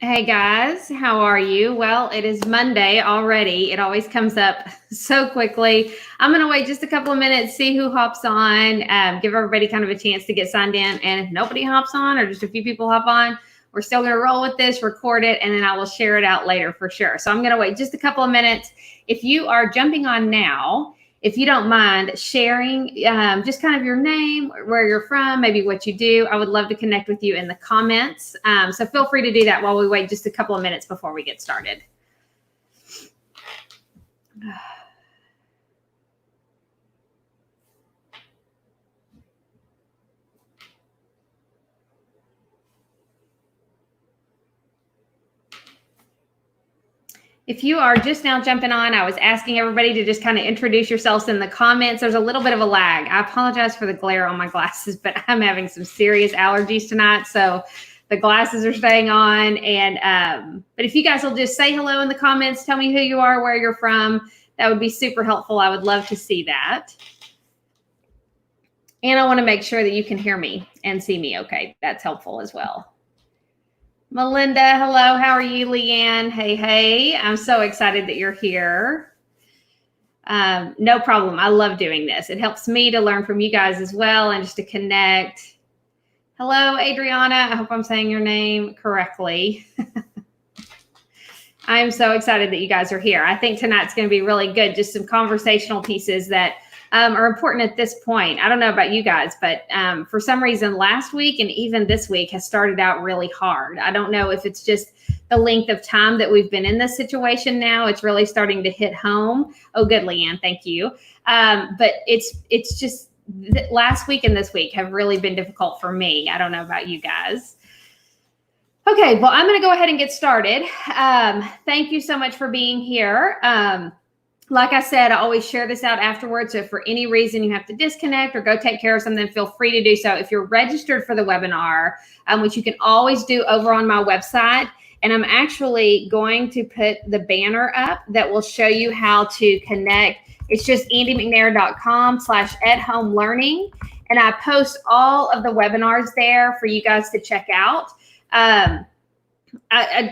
Hey guys, how are you? Well, it is Monday already. It always comes up so quickly. I'm going to wait just a couple of minutes, see who hops on, give everybody kind of a chance to get signed in. And if nobody hops on or just a few people hop on, we're still going to roll with this, record it, and then I will share it out later for sure. So I'm going to wait just a couple of minutes. If you are jumping on now, if you don't mind sharing just kind of your name, where you're from, maybe what you do, I would love to connect with you in the comments. So feel free to do that while we wait just a couple of minutes before we get started. If you are just now jumping on, I was asking everybody to just kind of introduce yourselves in the comments. There's a little bit of a lag. I apologize for the glare on my glasses, but I'm having some serious allergies tonight. So the glasses are staying on. And but if you guys will just say hello in the comments, tell me who you are, where you're from, that would be super helpful. I would love to see that. And I want to make sure that you can hear me and see me okay. That's helpful as well. Melinda, hello. How are you, Leanne? Hey. I'm so excited that you're here. No problem. I love doing this. It helps me to learn from you guys as well and just to connect. Hello, Adriana. I hope I'm saying your name correctly. I'm so excited that you guys are here. I think tonight's going to be really good. Just some conversational pieces that are important at this point. I don't know about you guys, but for some reason last week and even this week has started out really hard. I don't know if it's just the length of time that we've been in this situation now. It's really starting to hit home. Oh, good, Leanne. Thank you. But it's just last week and this week have really been difficult for me. I don't know about you guys. Okay, well, I'm going to go ahead and get started. Thank you so much for being here. Like I said, I always share this out afterwards. So if for any reason you have to disconnect or go take care of something, feel free to do so. If you're registered for the webinar, which you can always do over on my website, and I'm actually going to put the banner up that will show you how to connect. It's just andymcnair.com/@home-learning. And I post all of the webinars there for you guys to check out.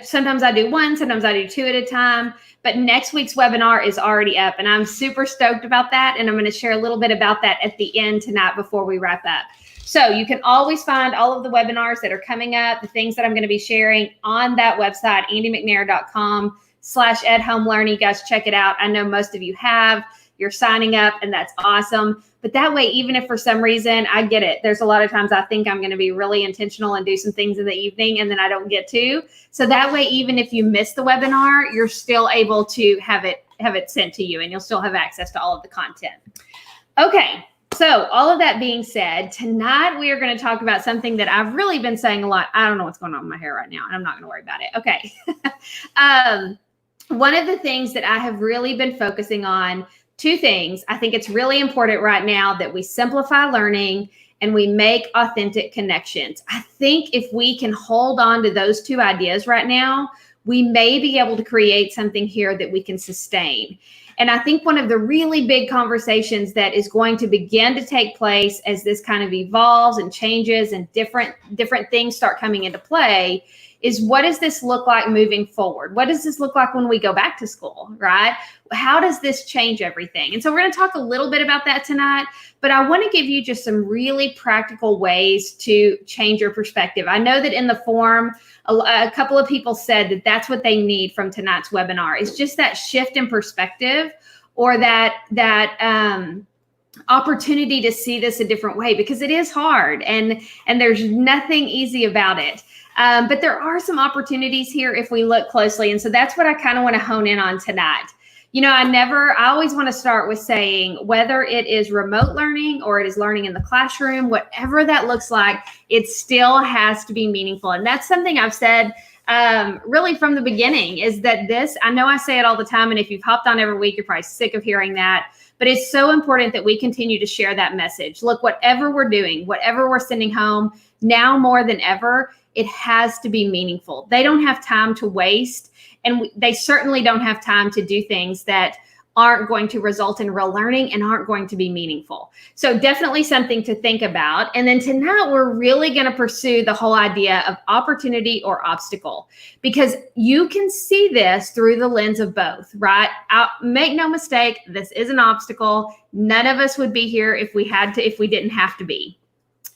Sometimes I do one, sometimes I do two at a time, but next week's webinar is already up and I'm super stoked about that. And I'm going to share a little bit about that at the end tonight before we wrap up. So you can always find all of the webinars that are coming up, the things that I'm going to be sharing on that website, andymcnair.com/@home-learning. You guys check it out. I know most of you have. You're signing up and that's awesome. But that way, even if for some reason, I get it. There's a lot of times I think I'm going to be really intentional and do some things in the evening and then I don't get to. So that way, even if you miss the webinar, you're still able to have it sent to you and you'll still have access to all of the content. Okay. So all of that being said, tonight we are going to talk about something that I've really been saying a lot. I don't know what's going on with my hair right now. And I'm not going to worry about it. Okay. One of the things that I have really been focusing on, two things. I think it's really important right now that we simplify learning and we make authentic connections. I think if we can hold on to those two ideas right now, we may be able to create something here that we can sustain. And I think one of the really big conversations that is going to begin to take place as this kind of evolves and changes and different things start coming into play is, what does this look like moving forward? What does this look like when we go back to school, right? How does this change everything? And so we're going to talk a little bit about that tonight, but I want to give you just some really practical ways to change your perspective. I know that in the forum, a couple of people said that that's what they need from tonight's webinar. It's just that shift in perspective, or that opportunity to see this a different way, because it is hard and there's nothing easy about it. But there are some opportunities here if we look closely. And so that's what I kind of want to hone in on tonight. You know, I always want to start with saying, whether it is remote learning or it is learning in the classroom, whatever that looks like, it still has to be meaningful. And that's something I've said really from the beginning, is that I know I say it all the time. And if you've hopped on every week, you're probably sick of hearing that. But it's so important that we continue to share that message. Look, whatever we're doing, whatever we're sending home, now more than ever, it has to be meaningful. They don't have time to waste. And they certainly don't have time to do things that aren't going to result in real learning and aren't going to be meaningful. So definitely something to think about. And then tonight, we're really going to pursue the whole idea of opportunity or obstacle, because you can see this through the lens of both, right? Make no mistake, this is an obstacle. None of us would be here if we didn't have to be.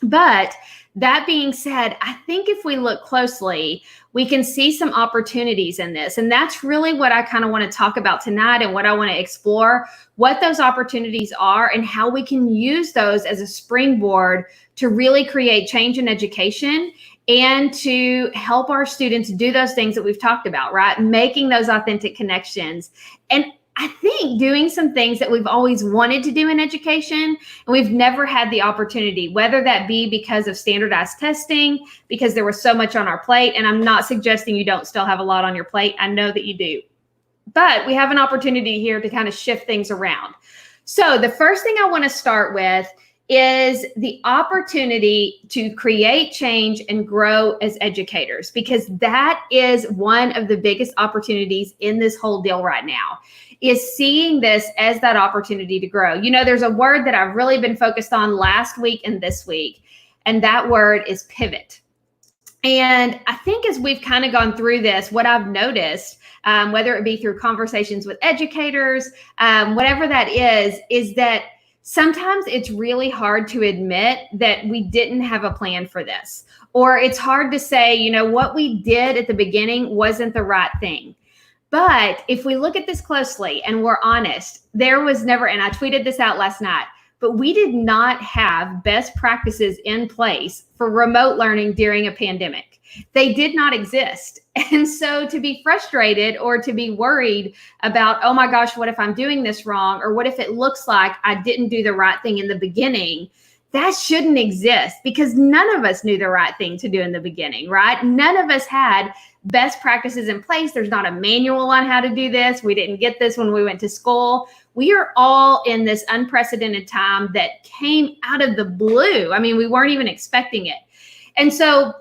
But that being said, I think if we look closely, we can see some opportunities in this. And that's really what I kind of want to talk about tonight, and what I want to explore, what those opportunities are and how we can use those as a springboard to really create change in education and to help our students do those things that we've talked about, right? Making those authentic connections. And I think doing some things that we've always wanted to do in education and we've never had the opportunity, whether that be because of standardized testing, because there was so much on our plate. And I'm not suggesting you don't still have a lot on your plate. I know that you do. But we have an opportunity here to kind of shift things around. So the first thing I want to start with is the opportunity to create change and grow as educators, because that is one of the biggest opportunities in this whole deal right now, is seeing this as that opportunity to grow. You know, there's a word that I've really been focused on last week and this week, and that word is pivot. And I think as we've kind of gone through this, what I've noticed, whether it be through conversations with educators, whatever that is that sometimes it's really hard to admit that we didn't have a plan for this, or it's hard to say, you know, what we did at the beginning wasn't the right thing. But if we look at this closely and we're honest, there was never, and I tweeted this out last night, but we did not have best practices in place for remote learning during a pandemic. They did not exist. And so to be frustrated or to be worried about, oh my gosh, what if I'm doing this wrong? Or what if it looks like I didn't do the right thing in the beginning? That shouldn't exist, because none of us knew the right thing to do in the beginning, right? None of us had best practices in place. There's not a manual on how to do this. We didn't get this when we went to school. We are all in this unprecedented time that came out of the blue. I mean, we weren't even expecting it. And so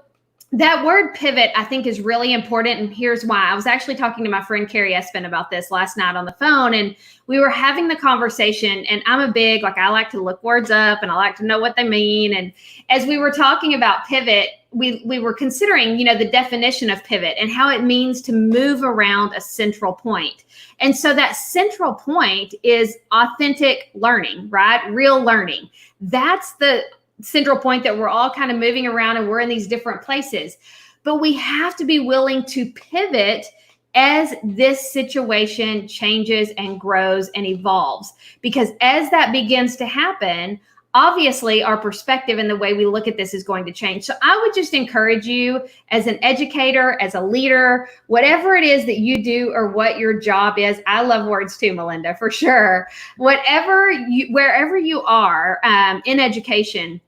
that word pivot, I think, is really important. And here's why. I was actually talking to my friend Carrie Espin about this last night on the phone, and we were having the conversation. And I'm a big, I like to look words up and I like to know what they mean. And as we were talking about pivot, we were considering, you know, the definition of pivot and how it means to move around a central point. And so that central point is authentic learning, right? Real learning. That's the central point that we're all kind of moving around and we're in these different places. But we have to be willing to pivot as this situation changes and grows and evolves. Because as that begins to happen, obviously our perspective and the way we look at this is going to change. So I would just encourage you as an educator, as a leader, whatever it is that you do or what your job is. I love words too, Melinda, for sure. Wherever you are in education,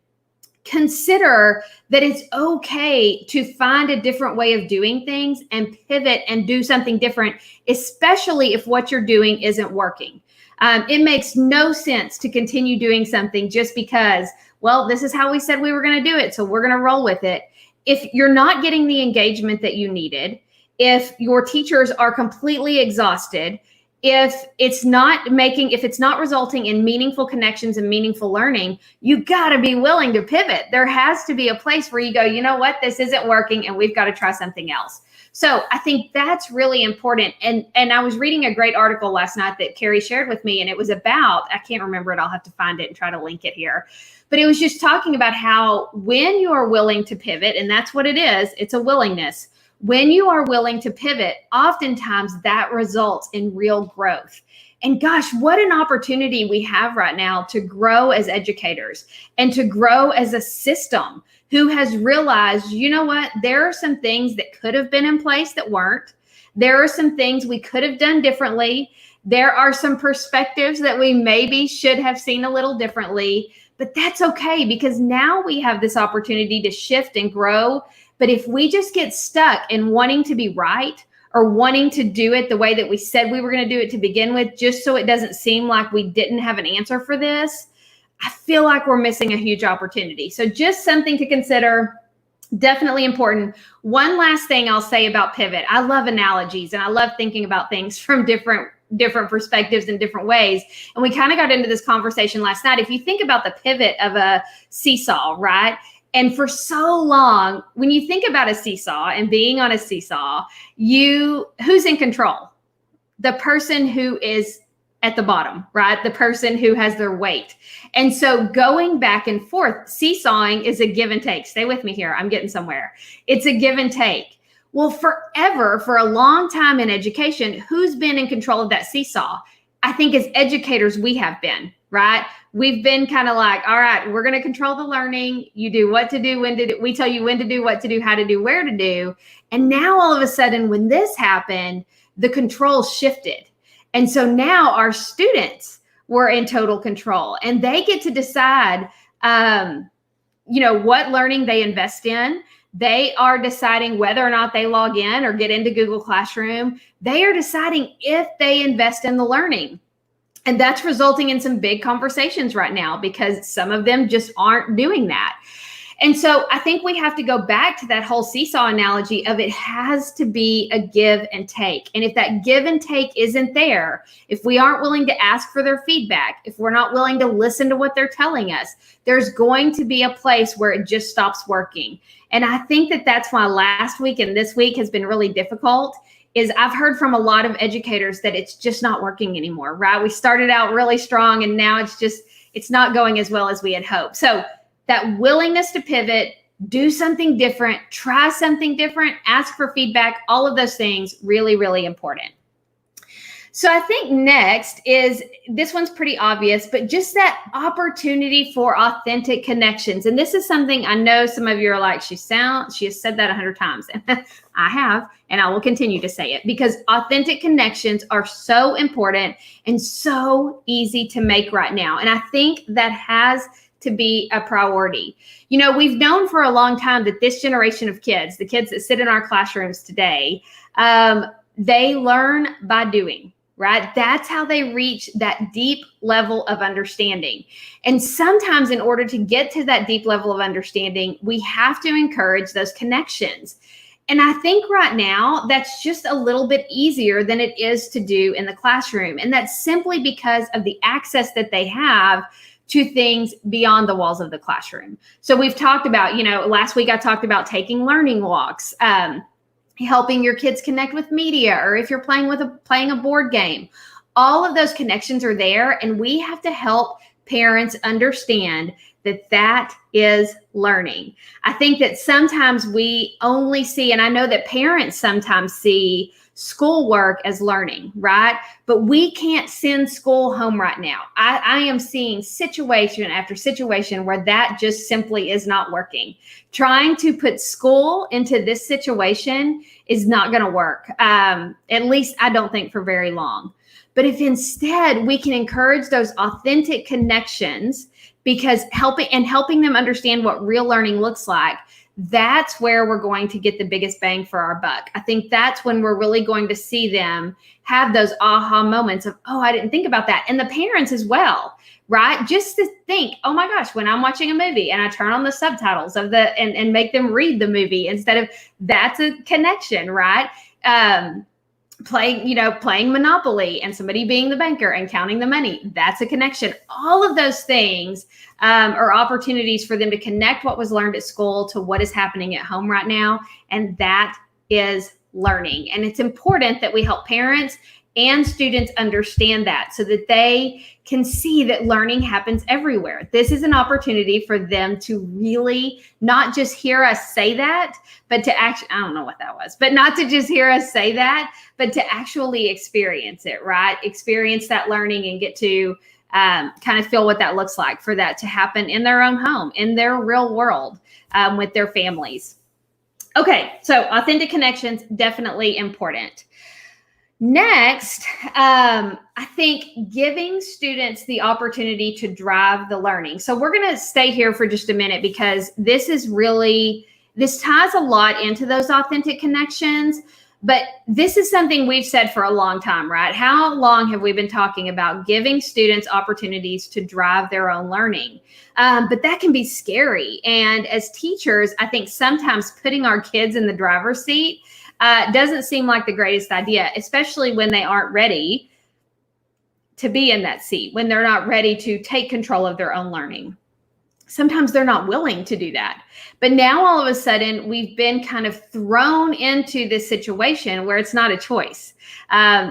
consider that it's okay to find a different way of doing things and pivot and do something different, especially if what you're doing isn't working. It makes no sense to continue doing something just because, well, this is how we said we were going to do it, so we're going to roll with it. If you're not getting the engagement that you needed, if your teachers are completely exhausted, if it's not resulting in meaningful connections and meaningful learning, you got to be willing to pivot. There has to be a place where you go, you know what, this isn't working and we've got to try something else. So I think that's really important. And I was reading a great article last night that Carrie shared with me, and it was about, I can't remember it. I'll have to find it and try to link it here. But it was just talking about how when you are willing to pivot, and that's what it is, it's a willingness. When you are willing to pivot, oftentimes that results in real growth. And gosh, what an opportunity we have right now to grow as educators and to grow as a system who has realized, you know what, there are some things that could have been in place that weren't. There are some things we could have done differently. There are some perspectives that we maybe should have seen a little differently, but that's okay, because now we have this opportunity to shift and grow. But if we just get stuck in wanting to be right or wanting to do it the way that we said we were going to do it to begin with, just so it doesn't seem like we didn't have an answer for this, I feel like we're missing a huge opportunity. So just something to consider. Definitely important. One last thing I'll say about pivot. I love analogies and I love thinking about things from different different perspectives in different ways. And we kind of got into this conversation last night. If you think about the pivot of a seesaw, right? And for so long, when you think about a seesaw and being on a seesaw, who's in control? The person who is at the bottom, right? The person who has their weight. And so going back and forth, seesawing is a give and take. Stay with me here. I'm getting somewhere. It's a give and take. Well, forever, for a long time in education, who's been in control of that seesaw? I think as educators, we have been, right? We've been kind of like, all right, we're going to control the learning. You do what to do, when to do. We tell you when to do, what to do, how to do, where to do. And now all of a sudden, when this happened, the control shifted. And so now our students were in total control, and they get to decide, what learning they invest in. They are deciding whether or not they log in or get into Google Classroom. They are deciding if they invest in the learning. And that's resulting in some big conversations right now because some of them just aren't doing that. And so I think we have to go back to that whole seesaw analogy of it has to be a give and take. And if that give and take isn't there, if we aren't willing to ask for their feedback, if we're not willing to listen to what they're telling us, there's going to be a place where it just stops working. And I think that that's why last week and this week has been really difficult. Is I've heard from a lot of educators that it's just not working anymore, right? We started out really strong and now it's not going as well as we had hoped. So that willingness to pivot, do something different, try something different, ask for feedback, all of those things, really, really important. So I think next is, this one's pretty obvious, but just that opportunity for authentic connections. And this is something I know some of you are like, she has said that 100 times. And I have, and I will continue to say it because authentic connections are so important and so easy to make right now. And I think that has to be a priority. We've known for a long time that this generation of kids, the kids that sit in our classrooms today, they learn by doing. Right? That's how they reach that deep level of understanding. And sometimes in order to get to that deep level of understanding, we have to encourage those connections. And I think right now that's just a little bit easier than it is to do in the classroom. And that's simply because of the access that they have to things beyond the walls of the classroom. So we've talked about, last week I talked about taking learning walks, helping your kids connect with media, or if you're playing a board game. All of those connections are there, and we have to help parents understand that is learning. I think that sometimes we only see, and I know that parents sometimes see schoolwork as learning, right? But we can't send school home right now. I am seeing situation after situation where that just simply is not working. Trying to put school into this situation is not going to work. At least I don't think for very long. But if instead we can encourage those authentic connections, because helping them understand what real learning looks like, that's where we're going to get the biggest bang for our buck. I think that's when we're really going to see them have those aha moments of, oh, I didn't think about that. And the parents as well, right? Just to think, oh my gosh, when I'm watching a movie and I turn on the subtitles and make them read the movie instead of, that's a connection, right? Playing Monopoly and somebody being the banker and counting the money. That's a connection. All of those things are opportunities for them to connect what was learned at school to what is happening at home right now. And that is learning. And it's important that we help parents and students understand that so that they can see that learning happens everywhere. This is an opportunity for them to really not just hear us say that, but to actually, I don't know what that was, but not to just hear us say that, but to actually experience it, right? Experience that learning and get to kind of feel what that looks like for that to happen in their own home, in their real world, with their families. Okay, so authentic connections, definitely important. Next, I think giving students the opportunity to drive the learning. So we're going to stay here for just a minute because this ties a lot into those authentic connections, but this is something we've said for a long time, right? How long have we been talking about giving students opportunities to drive their own learning? But that can be scary. And as teachers, I think sometimes putting our kids in the driver's seat doesn't seem like the greatest idea, especially when they aren't ready to be in that seat, when they're not ready to take control of their own learning. Sometimes they're not willing to do that. But now all of a sudden, we've been kind of thrown into this situation where it's not a choice.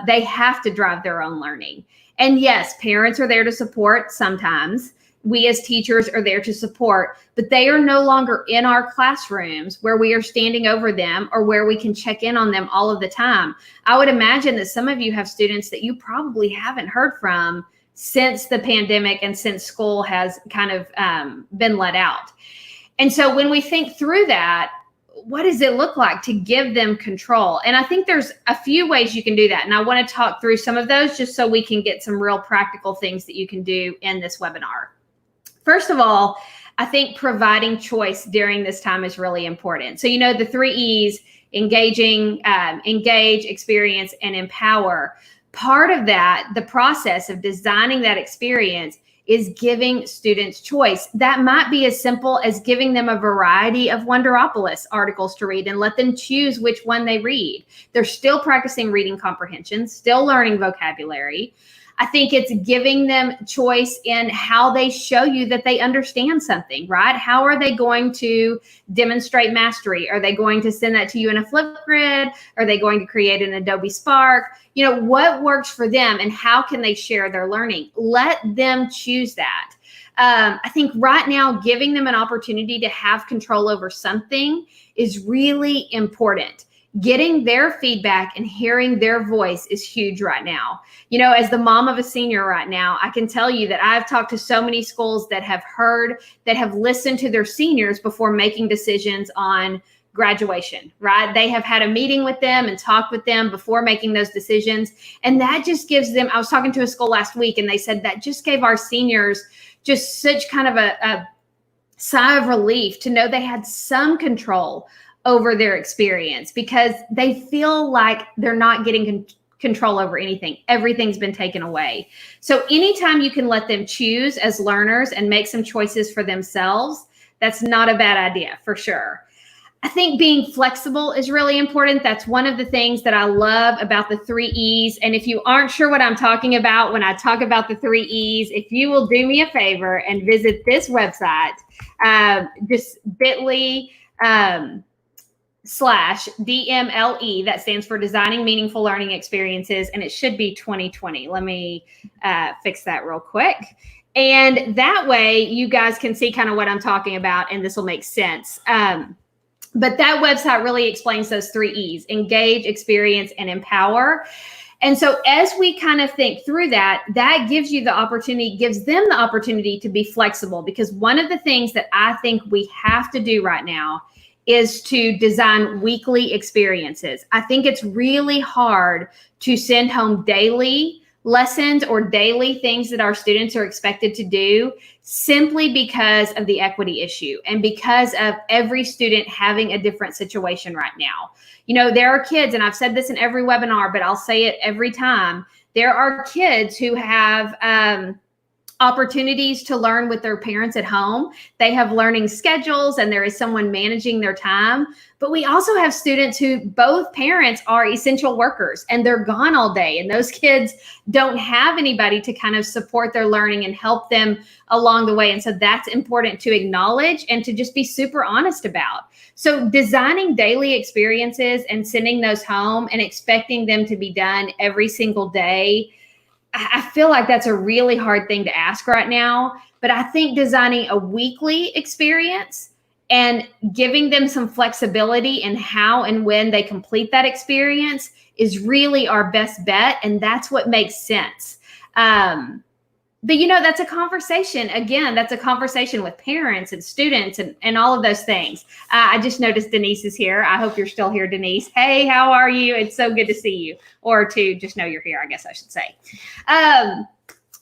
They have to drive their own learning. And yes, parents are there to support sometimes. We as teachers are there to support, but they are no longer in our classrooms where we are standing over them or where we can check in on them all of the time. I would imagine that some of you have students that you probably haven't heard from since the pandemic and since school has kind of been let out. And so when we think through that, what does it look like to give them control? And I think there's a few ways you can do that. And I want to talk through some of those just so we can get some real practical things that you can do in this webinar. First of all, I think providing choice during this time is really important. So, you know, the 3 E's, engaging, engage, experience, and empower. Part of that, the process of designing that experience, is giving students choice. That might be as simple as giving them a variety of Wonderopolis articles to read and let them choose which one they read. They're still practicing reading comprehension, still learning vocabulary. I think it's giving them choice in how they show you that they understand something, right? How are they going to demonstrate mastery? Are they going to send that to you in a Flipgrid? Are they going to create an Adobe Spark? You know, what works for them and how can they share their learning? Let them choose that. I think right now, giving them an opportunity to have control over something is really important. Getting their feedback and hearing their voice is huge right now. You know, as the mom of a senior right now, I can tell you that I've talked to so many schools that have heard, that have listened to their seniors before making decisions on graduation, right? They have had a meeting with them and talked with them before making those decisions. And that just gives them, I was talking to a school last week and they said that just gave our seniors just such kind of a sigh of relief to know they had some control over their experience, because they feel like they're not getting control over anything. Everything's been taken away. So anytime you can let them choose as learners and make some choices for themselves, that's not a bad idea for sure. I think being flexible is really important. That's one of the things that I love about the 3 E's. And if you aren't sure what I'm talking about when I talk about the 3 E's, if you will do me a favor and visit this website, just bit.ly /DMLE, that stands for Designing Meaningful Learning Experiences, and it should be 2020. Let me fix that real quick. And that way you guys can see kind of what I'm talking about, and this will make sense. But that website really explains those 3 E's: engage, experience, and empower. And so as we kind of think through that, that gives you the opportunity, gives them the opportunity to be flexible, because one of the things that I think we have to do right now is to design weekly experiences. I think it's really hard to send home daily lessons or daily things that our students are expected to do, simply because of the equity issue and because of every student having a different situation right now. You know, there are kids, and I've said this in every webinar, but I'll say it every time. There are kids who have opportunities to learn with their parents at home. They have learning schedules and there is someone managing their time. But we also have students who both parents are essential workers and they're gone all day. And those kids don't have anybody to kind of support their learning and help them along the way. And so that's important to acknowledge and to just be super honest about. So designing daily experiences and sending those home and expecting them to be done every single day, I feel like that's a really hard thing to ask right now, but I think designing a weekly experience and giving them some flexibility in how and when they complete that experience is really our best bet. And that's what makes sense. But, you know, that's a conversation. Again, that's a conversation with parents and students and all of those things. I just noticed Denise is here. I hope you're still here, Denise. Hey, how are you? It's so good to see you, or to just know you're here, I guess I should say.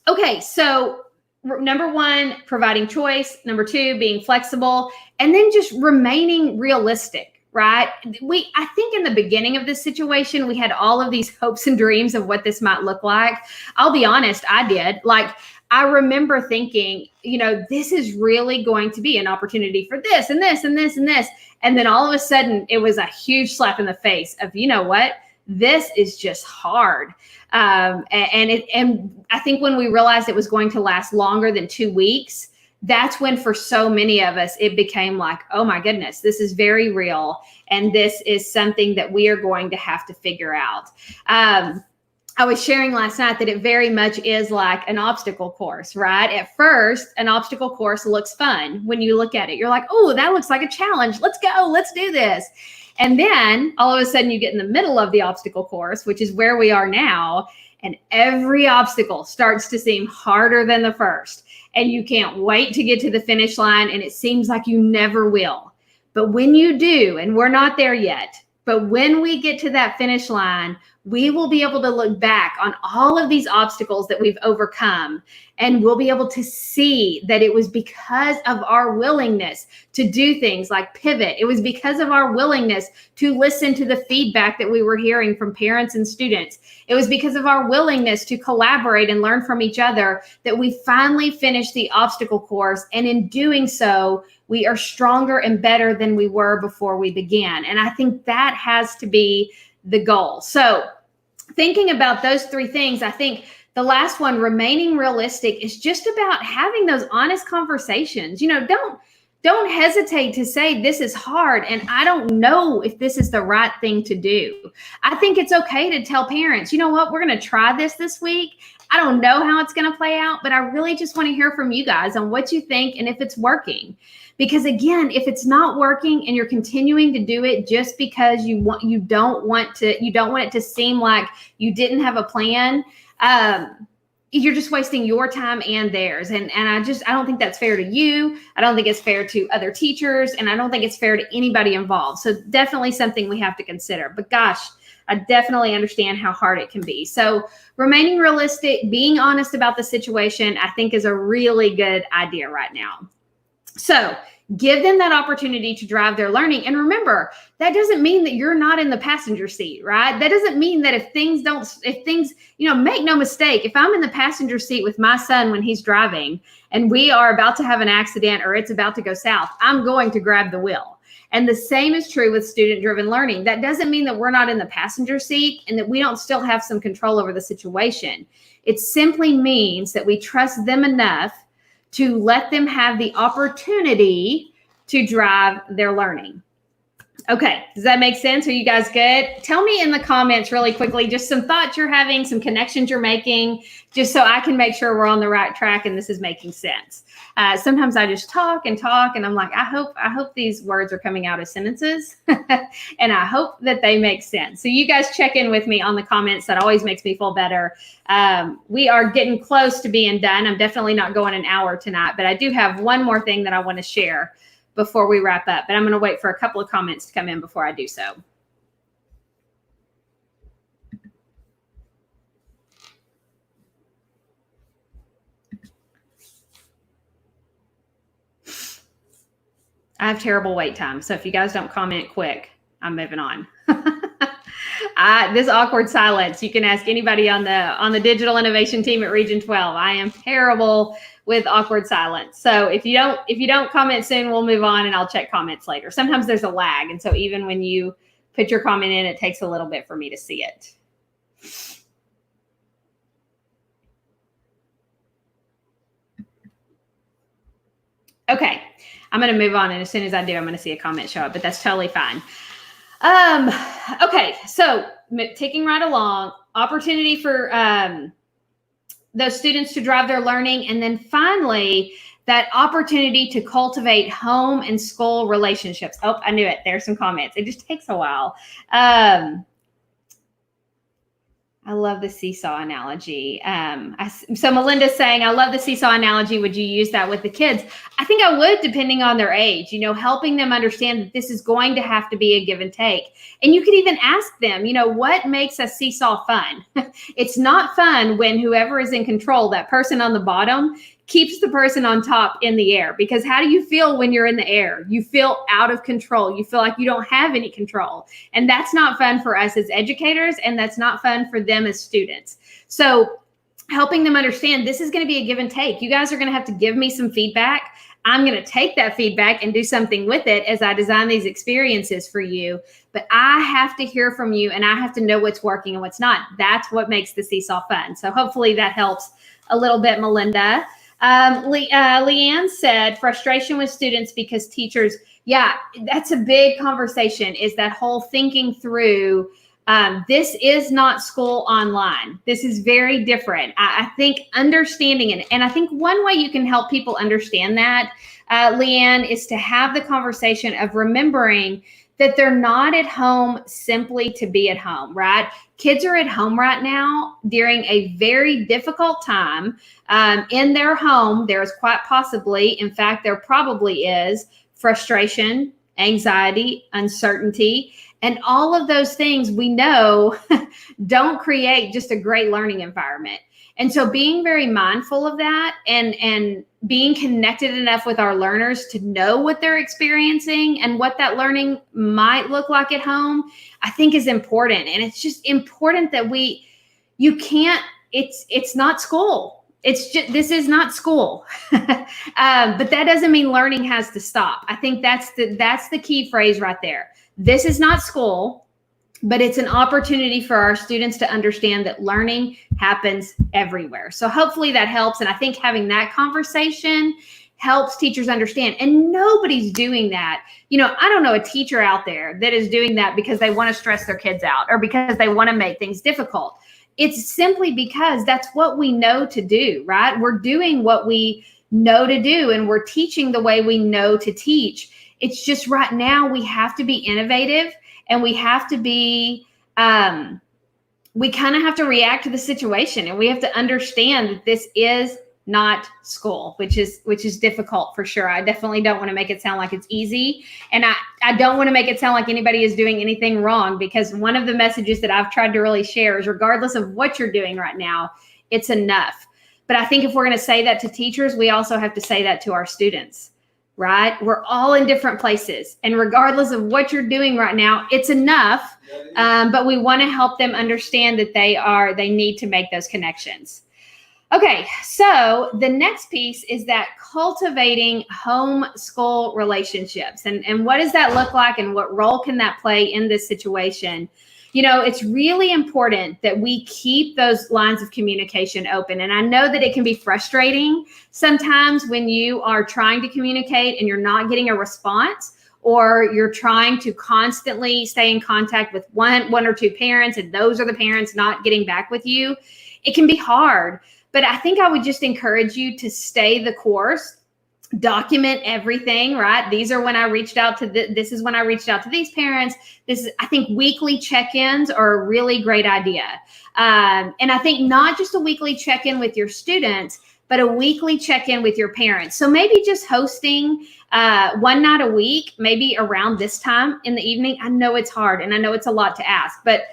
Okay, so number 1, providing choice. Number 2, being flexible. And then just remaining realistic. Right? I think in the beginning of this situation, we had all of these hopes and dreams of what this might look like. I'll be honest, I did. Like, I remember thinking, you know, this is really going to be an opportunity for this and this and this and this. And then all of a sudden it was a huge slap in the face of, you know what? this is just hard. And I think when we realized it was going to last longer than 2 weeks, that's when for so many of us, it became like, oh my goodness, this is very real. And this is something that we are going to have to figure out. I was sharing last night that it very much is like an obstacle course, right? At first, an obstacle course looks fun. When you look at it, you're like, oh, that looks like a challenge. Let's go. Let's do this. And then all of a sudden you get in the middle of the obstacle course, which is where we are now. And every obstacle starts to seem harder than the first. And you can't wait to get to the finish line. And it seems like you never will. But when you do, and we're not there yet, but when we get to that finish line, we will be able to look back on all of these obstacles that we've overcome, and we'll be able to see that it was because of our willingness to do things like pivot. It was because of our willingness to listen to the feedback that we were hearing from parents and students. It was because of our willingness to collaborate and learn from each other that we finally finished the obstacle course. And in doing so, we are stronger and better than we were before we began. And I think that has to be the goal. So thinking about those three things, I think the last one, remaining realistic, is just about having those honest conversations. You know, don't hesitate to say this is hard and I don't know if this is the right thing to do. I think it's okay to tell parents, you know what, we're going to try this week. I don't know how it's going to play out, but I really just want to hear from you guys on what you think and if it's working. Because again, if it's not working and you're continuing to do it just because you don't want it to seem like you didn't have a plan, you're just wasting your time and theirs. And I don't think that's fair to you. I don't think it's fair to other teachers, and I don't think it's fair to anybody involved. So definitely something we have to consider. But gosh, I definitely understand how hard it can be. So remaining realistic, being honest about the situation, I think is a really good idea right now. So give them that opportunity to drive their learning. And remember, that doesn't mean that you're not in the passenger seat, right? That doesn't mean that if things, make no mistake, if I'm in the passenger seat with my son when he's driving and we are about to have an accident or it's about to go south, I'm going to grab the wheel. And the same is true with student-driven learning. That doesn't mean that we're not in the passenger seat and that we don't still have some control over the situation. It simply means that we trust them enough to let them have the opportunity to drive their learning. Okay, does that make sense? Are you guys good? Tell me in the comments really quickly, just some thoughts you're having, some connections you're making, just so I can make sure we're on the right track and this is making sense. Sometimes I just talk and I'm like, I hope these words are coming out as sentences and I hope that they make sense. So you guys check in with me on the comments. That always makes me feel better. We are getting close to being done. I'm definitely not going an hour tonight, but I do have one more thing that I want to share before we wrap up, but I'm going to wait for a couple of comments to come in before I do so. I have terrible wait time, so if you guys don't comment quick, I'm moving on. This awkward silence, you can ask anybody on the digital innovation team at Region 12. I am terrible with awkward silence. So if you don't comment soon, we'll move on and I'll check comments later. Sometimes there's a lag, and so even when you put your comment in, it takes a little bit for me to see it. Okay, I'm going to move on, and as soon as I do, I'm going to see a comment show up, but that's totally fine. Okay, so ticking right along, opportunity for those students to drive their learning, and then finally, that opportunity to cultivate home and school relationships. Oh, I knew it. There's some comments. It just takes a while. I love the seesaw analogy. So Melinda's saying, I love the seesaw analogy. Would you use that with the kids? I think I would, depending on their age, helping them understand that this is going to have to be a give and take. And you could even ask them, what makes a seesaw fun? It's not fun when whoever is in control, that person on the bottom, keeps the person on top in the air. Because how do you feel when you're in the air? You feel out of control. You feel like you don't have any control. And that's not fun for us as educators, and that's not fun for them as students. So helping them understand this is going to be a give and take. You guys are going to have to give me some feedback. I'm going to take that feedback and do something with it as I design these experiences for you. But I have to hear from you, and I have to know what's working and what's not. That's what makes the Seesaw fun. So hopefully that helps a little bit, Melinda. Leanne said frustration with students because teachers, yeah, that's a big conversation, is that whole thinking through, this is not school online. This is very different. I think understanding it, and I think one way you can help people understand that, Leanne, is to have the conversation of remembering that they're not at home simply to be at home, right? Kids are at home right now during a very difficult time. In their home, there's quite possibly, in fact, there probably is frustration, anxiety, uncertainty, and all of those things we know don't create just a great learning environment. And so being very mindful of that and being connected enough with our learners to know what they're experiencing and what that learning might look like at home, I think is important. And it's just important that it's not school. This is not school. But that doesn't mean learning has to stop. I think that's the key phrase right there. This is not school, but it's an opportunity for our students to understand that learning happens everywhere. So hopefully that helps. And I think having that conversation helps teachers understand. And nobody's doing that. I don't know a teacher out there that is doing that because they want to stress their kids out or because they want to make things difficult. It's simply because that's what we know to do, right? We're doing what we know to do, and we're teaching the way we know to teach. It's just right now we have to be innovative, and we have to be, we kind of have to react to the situation, and we have to understand that this is not school, which is difficult for sure. I definitely don't want to make it sound like it's easy. And I don't want to make it sound like anybody is doing anything wrong, because one of the messages that I've tried to really share is regardless of what you're doing right now, it's enough. But I think if we're going to say that to teachers, we also have to say that to our students, right? We're all in different places. And regardless of what you're doing right now, it's enough. But we want to help them understand that they need to make those connections. Okay, so the next piece is that cultivating home-school relationships. And what does that look like, and what role can that play in this situation? It's really important that we keep those lines of communication open. And I know that it can be frustrating sometimes when you are trying to communicate and you're not getting a response, or you're trying to constantly stay in contact with one or two parents, and those are the parents not getting back with you. It can be hard. But I think I would just encourage you to stay the course, document everything, right? These are when I reached out to this is when I reached out to these parents. I think weekly check-ins are a really great idea. And I think not just a weekly check-in with your students, but a weekly check-in with your parents. So maybe just hosting one night a week, maybe around this time in the evening. I know it's hard and I know it's a lot to ask, but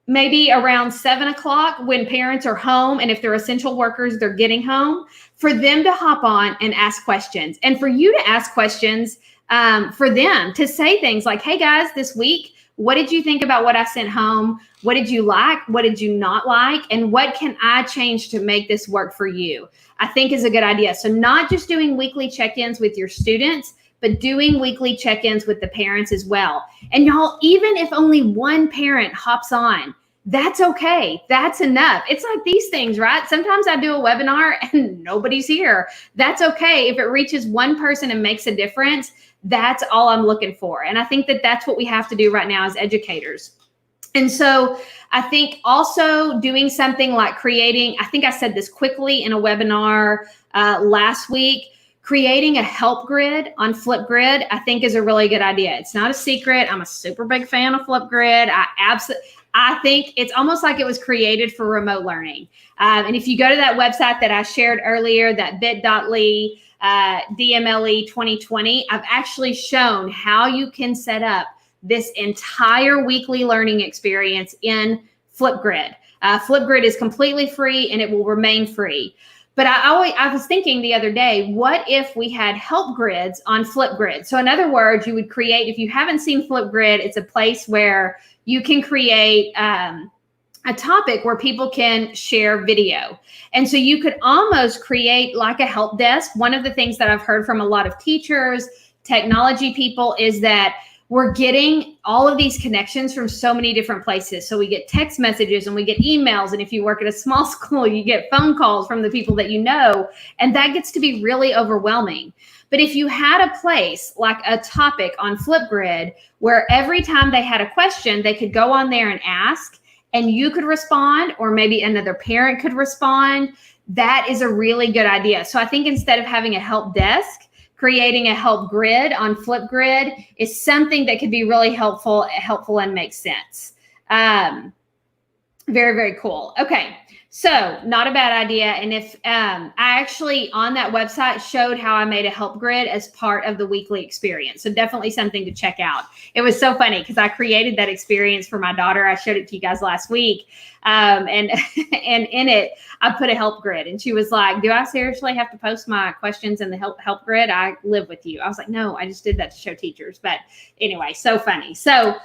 maybe around 7 o'clock when parents are home, and if they're essential workers, they're getting home, for them to hop on and ask questions, and for you to ask questions for them to say things like, hey guys, this week, what did you think about what I sent home? What did you like? What did you not like? And what can I change to make this work for you? I think is a good idea. So not just doing weekly check-ins with your students, but doing weekly check-ins with the parents as well. And y'all, even if only one parent hops on, that's okay. That's enough. It's like these things, right? Sometimes I do a webinar and nobody's here. That's okay. If it reaches one person and makes a difference, that's all I'm looking for. And I think that that's what we have to do right now as educators. And so I think also doing something like creating, I think I said this quickly in a webinar last week, creating a help grid on Flipgrid, I think is a really good idea. It's not a secret. I'm a super big fan of Flipgrid. I think it's almost like it was created for remote learning. And if you go to that website that I shared earlier, that bit.ly DMLE 2020, I've actually shown how you can set up this entire weekly learning experience in Flipgrid. Flipgrid is completely free and it will remain free. But I was thinking the other day, what if we had help grids on Flipgrid? So in other words, you would create, if you haven't seen Flipgrid, it's a place where you can create a topic where people can share video. And so you could almost create like a help desk. One of the things that I've heard from a lot of teachers, technology people, is that we're getting all of these connections from so many different places. So we get text messages and we get emails. And if you work at a small school, you get phone calls from the people that you know. And that gets to be really overwhelming. But if you had a place like a topic on Flipgrid where every time they had a question, they could go on there and ask, and you could respond, or maybe another parent could respond, that is a really good idea. So I think instead of having a help desk, creating a help grid on Flipgrid is something that could be really helpful and make sense. Very, very cool. Okay. So not a bad idea. And if I actually on that website showed how I made a help grid as part of the weekly experience. So definitely something to check out. It was so funny because I created that experience for my daughter. I showed it to you guys last week. And in it, I put a help grid, and she was like, do I seriously have to post my questions in the help grid? I live with you. I was like, no, I just did that to show teachers. But anyway, so funny. So,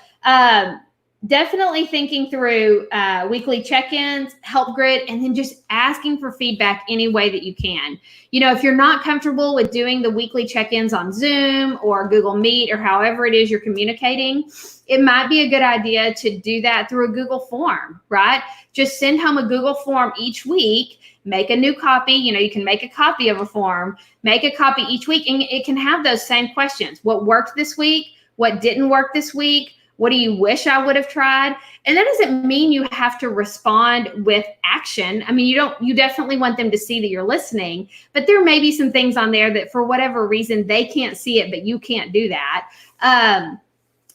definitely thinking through weekly check-ins, help grid, and then just asking for feedback any way that you can. You know, if you're not comfortable with doing the weekly check-ins on Zoom or Google Meet or however it is you're communicating, it might be a good idea to do that through a Google form, right? Just send home a Google form each week, make a new copy. You know, you can make a copy of a form, make a copy each week, and it can have those same questions. What worked this week? What didn't work this week? What do you wish I would have tried? And that doesn't mean you have to respond with action. I mean, you definitely want them to see that you're listening, but there may be some things on there that for whatever reason, they can't see it, but you can't do that.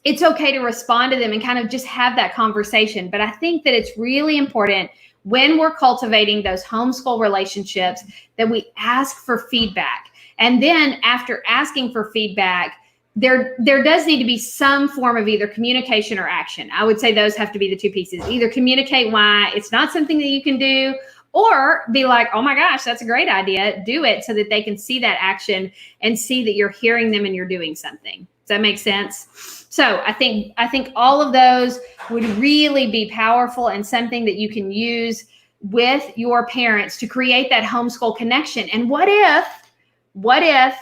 It's okay to respond to them and kind of just have that conversation. But I think that it's really important when we're cultivating those homeschool relationships that we ask for feedback. And then after asking for feedback, there does need to be some form of either communication or action. I would say those have to be the two pieces. Either communicate why it's not something that you can do, or be like, oh my gosh, that's a great idea. Do it so that they can see that action and see that you're hearing them and you're doing something. Does that make sense? So I think all of those would really be powerful and something that you can use with your parents to create that homeschool connection. And what if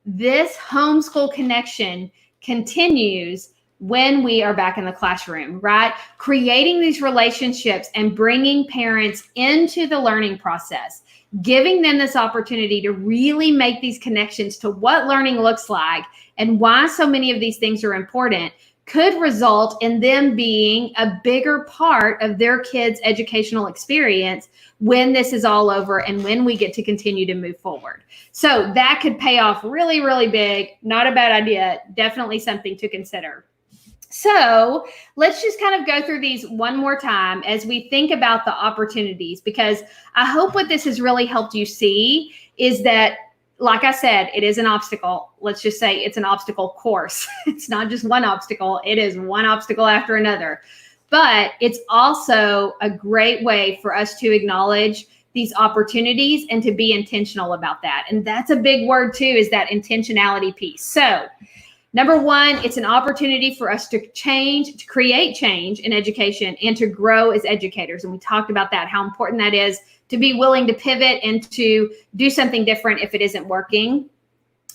this homeschool connection continues when we are back in the classroom, right? Creating these relationships and bringing parents into the learning process, giving them this opportunity to really make these connections to what learning looks like and why so many of these things are important, could result in them being a bigger part of their kids' educational experience when this is all over and when we get to continue to move forward. So that could pay off really, really big. Not a bad idea. Definitely something to consider. So let's just kind of go through these one more time as we think about the opportunities, because I hope what this has really helped you see is that, like I said, it is an obstacle. Let's just say it's an obstacle course. It's not just one obstacle. It is one obstacle after another. But it's also a great way for us to acknowledge these opportunities and to be intentional about that. And that's a big word too, is that intentionality piece. So number one, it's an opportunity for us to create change in education and to grow as educators. And we talked about that, how important that is to be willing to pivot and to do something different if it isn't working.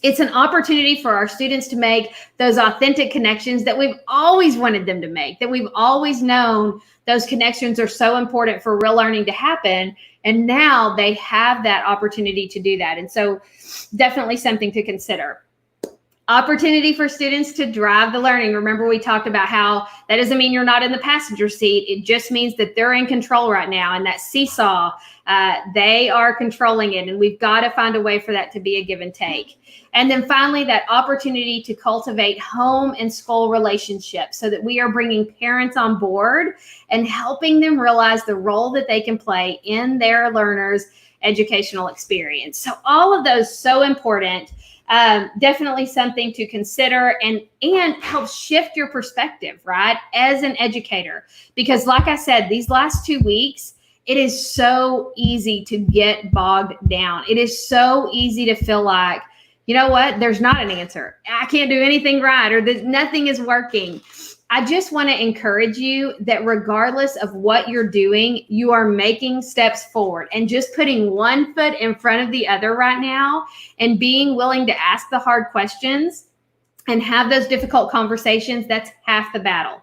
It's an opportunity for our students to make those authentic connections that we've always wanted them to make, that we've always known those connections are so important for real learning to happen. And now they have that opportunity to do that. And so definitely something to consider. Opportunity for students to drive the learning. Remember, we talked about how that doesn't mean you're not in the passenger seat. It just means that they're in control right now. And that seesaw, they are controlling it. And we've got to find a way for that to be a give and take. And then finally, that opportunity to cultivate home and school relationships so that we are bringing parents on board and helping them realize the role that they can play in their learners' educational experience. So all of those so important. Definitely something to consider and help shift your perspective, right, as an educator. Because like I said, these last 2 weeks, it is so easy to get bogged down. It is so easy to feel like, you know what, there's not an answer. I can't do anything right, or nothing is working. I just want to encourage you that regardless of what you're doing, you are making steps forward and just putting one foot in front of the other right now and being willing to ask the hard questions and have those difficult conversations. That's half the battle.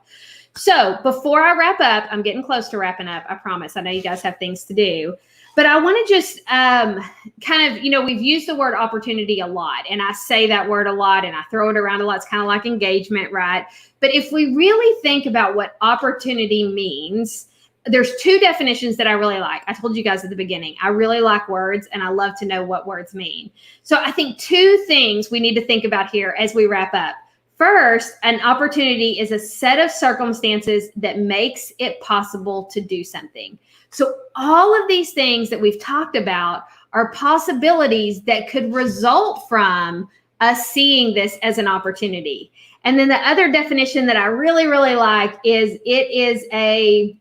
So before I wrap up, I'm getting close to wrapping up. I promise. I know you guys have things to do. But I want to just kind of, we've used the word opportunity a lot, and I say that word a lot and I throw it around a lot. It's kind of like engagement, right? But if we really think about what opportunity means, there's two definitions that I really like. I told you guys at the beginning, I really like words and I love to know what words mean. So I think two things we need to think about here as we wrap up. First, an opportunity is a set of circumstances that makes it possible to do something. So all of these things that we've talked about are possibilities that could result from us seeing this as an opportunity. And then the other definition that I really, really like is it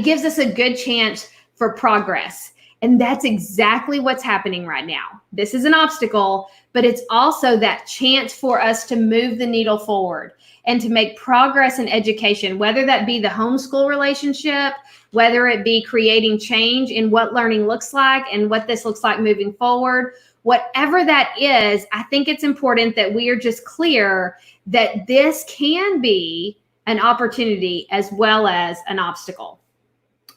gives us a good chance for progress. And that's exactly what's happening right now. This is an obstacle, but it's also that chance for us to move the needle forward and to make progress in education, whether that be the homeschool relationship, whether it be creating change in what learning looks like and what this looks like moving forward. Whatever that is, I think it's important that we are just clear that this can be an opportunity as well as an obstacle.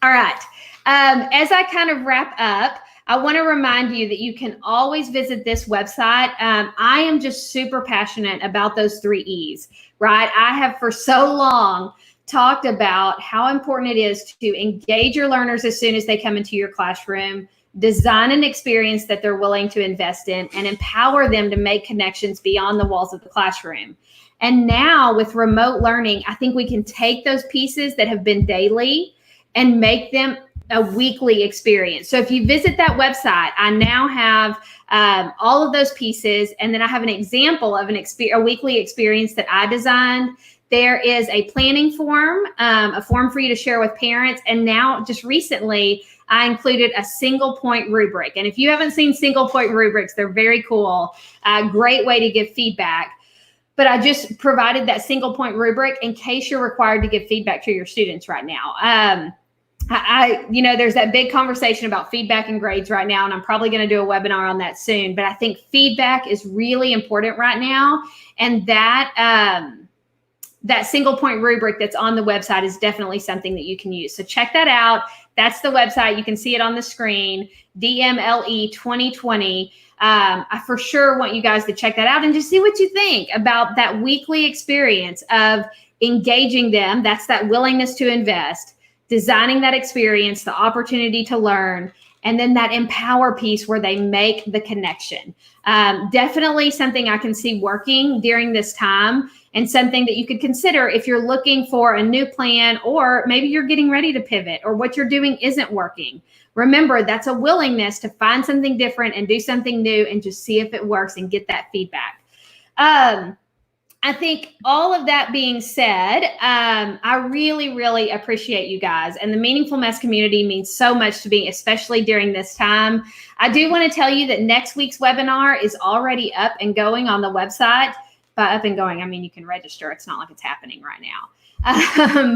All right. As I kind of wrap up, I want to remind you that you can always visit this website. I am just super passionate about those 3 E's, right? I have for so long talked about how important it is to engage your learners as soon as they come into your classroom, design an experience that they're willing to invest in, and empower them to make connections beyond the walls of the classroom. And now with remote learning, I think we can take those pieces that have been daily and make them a weekly experience. So if you visit that website, I now have all of those pieces. And then I have an example of a weekly experience that I designed. There is a planning form, a form for you to share with parents. And now just recently, I included a single point rubric. And if you haven't seen single point rubrics, they're very cool. Great way to give feedback. But I just provided that single point rubric in case you're required to give feedback to your students right now. There's that big conversation about feedback and grades right now, and I'm probably going to do a webinar on that soon. But I think feedback is really important right now. And that single point rubric that's on the website is definitely something that you can use. So check that out. That's the website. You can see it on the screen, DMLE 2020. I for sure want you guys to check that out and just see what you think about that weekly experience of engaging them. That's that willingness to invest, designing that experience, the opportunity to learn, and then that empower piece where they make the connection. Definitely something I can see working during this time, and something that you could consider if you're looking for a new plan, or maybe you're getting ready to pivot, or what you're doing isn't working. Remember, that's a willingness to find something different and do something new and just see if it works and get that feedback. I think all of that being said, I really, really appreciate you guys. And the Meaningful Mess community means so much to me, especially during this time. I do want to tell you that next week's webinar is already up and going on the website. By up and going, I mean you can register. It's not like it's happening right now.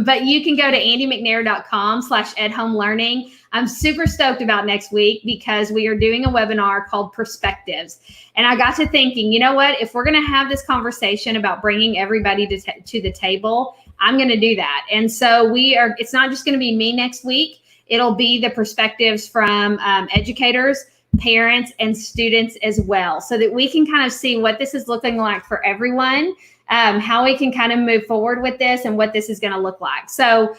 But you can go to andymcnair.com/@home-learning. I'm super stoked about next week because we are doing a webinar called Perspectives. And I got to thinking, you know what? If we're going to have this conversation about bringing everybody to the table, I'm going to do that. And so it's not just going to be me next week. It'll be the perspectives from educators, parents, and students as well, so that we can kind of see what this is looking like for everyone, how we can kind of move forward with this and what this is going to look like. So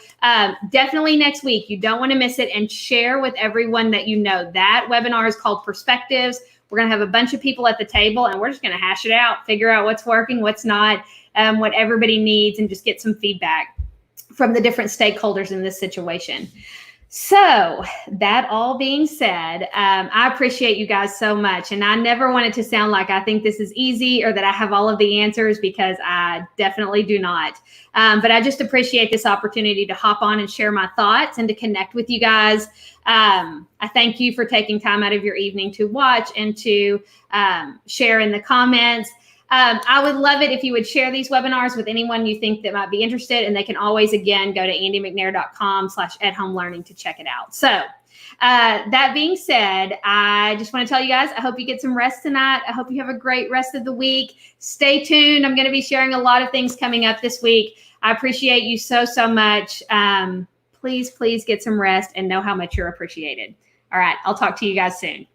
definitely next week, you don't want to miss it, and share with everyone that you know. That webinar is called Perspectives. We're going to have a bunch of people at the table, and we're just going to hash it out, figure out what's working, what's not, what everybody needs, and just get some feedback from the different stakeholders in this situation. So that all being said, I appreciate you guys so much. And I never want it to sound like I think this is easy or that I have all of the answers, because I definitely do not. But I just appreciate this opportunity to hop on and share my thoughts and to connect with you guys. I thank you for taking time out of your evening to watch and to share in the comments. I would love it if you would share these webinars with anyone you think that might be interested. And they can always, again, go to andymcnair.com/@home-learning to check it out. So that being said, I just want to tell you guys, I hope you get some rest tonight. I hope you have a great rest of the week. Stay tuned. I'm going to be sharing a lot of things coming up this week. I appreciate you so much. Please get some rest and know how much you're appreciated. All right. I'll talk to you guys soon.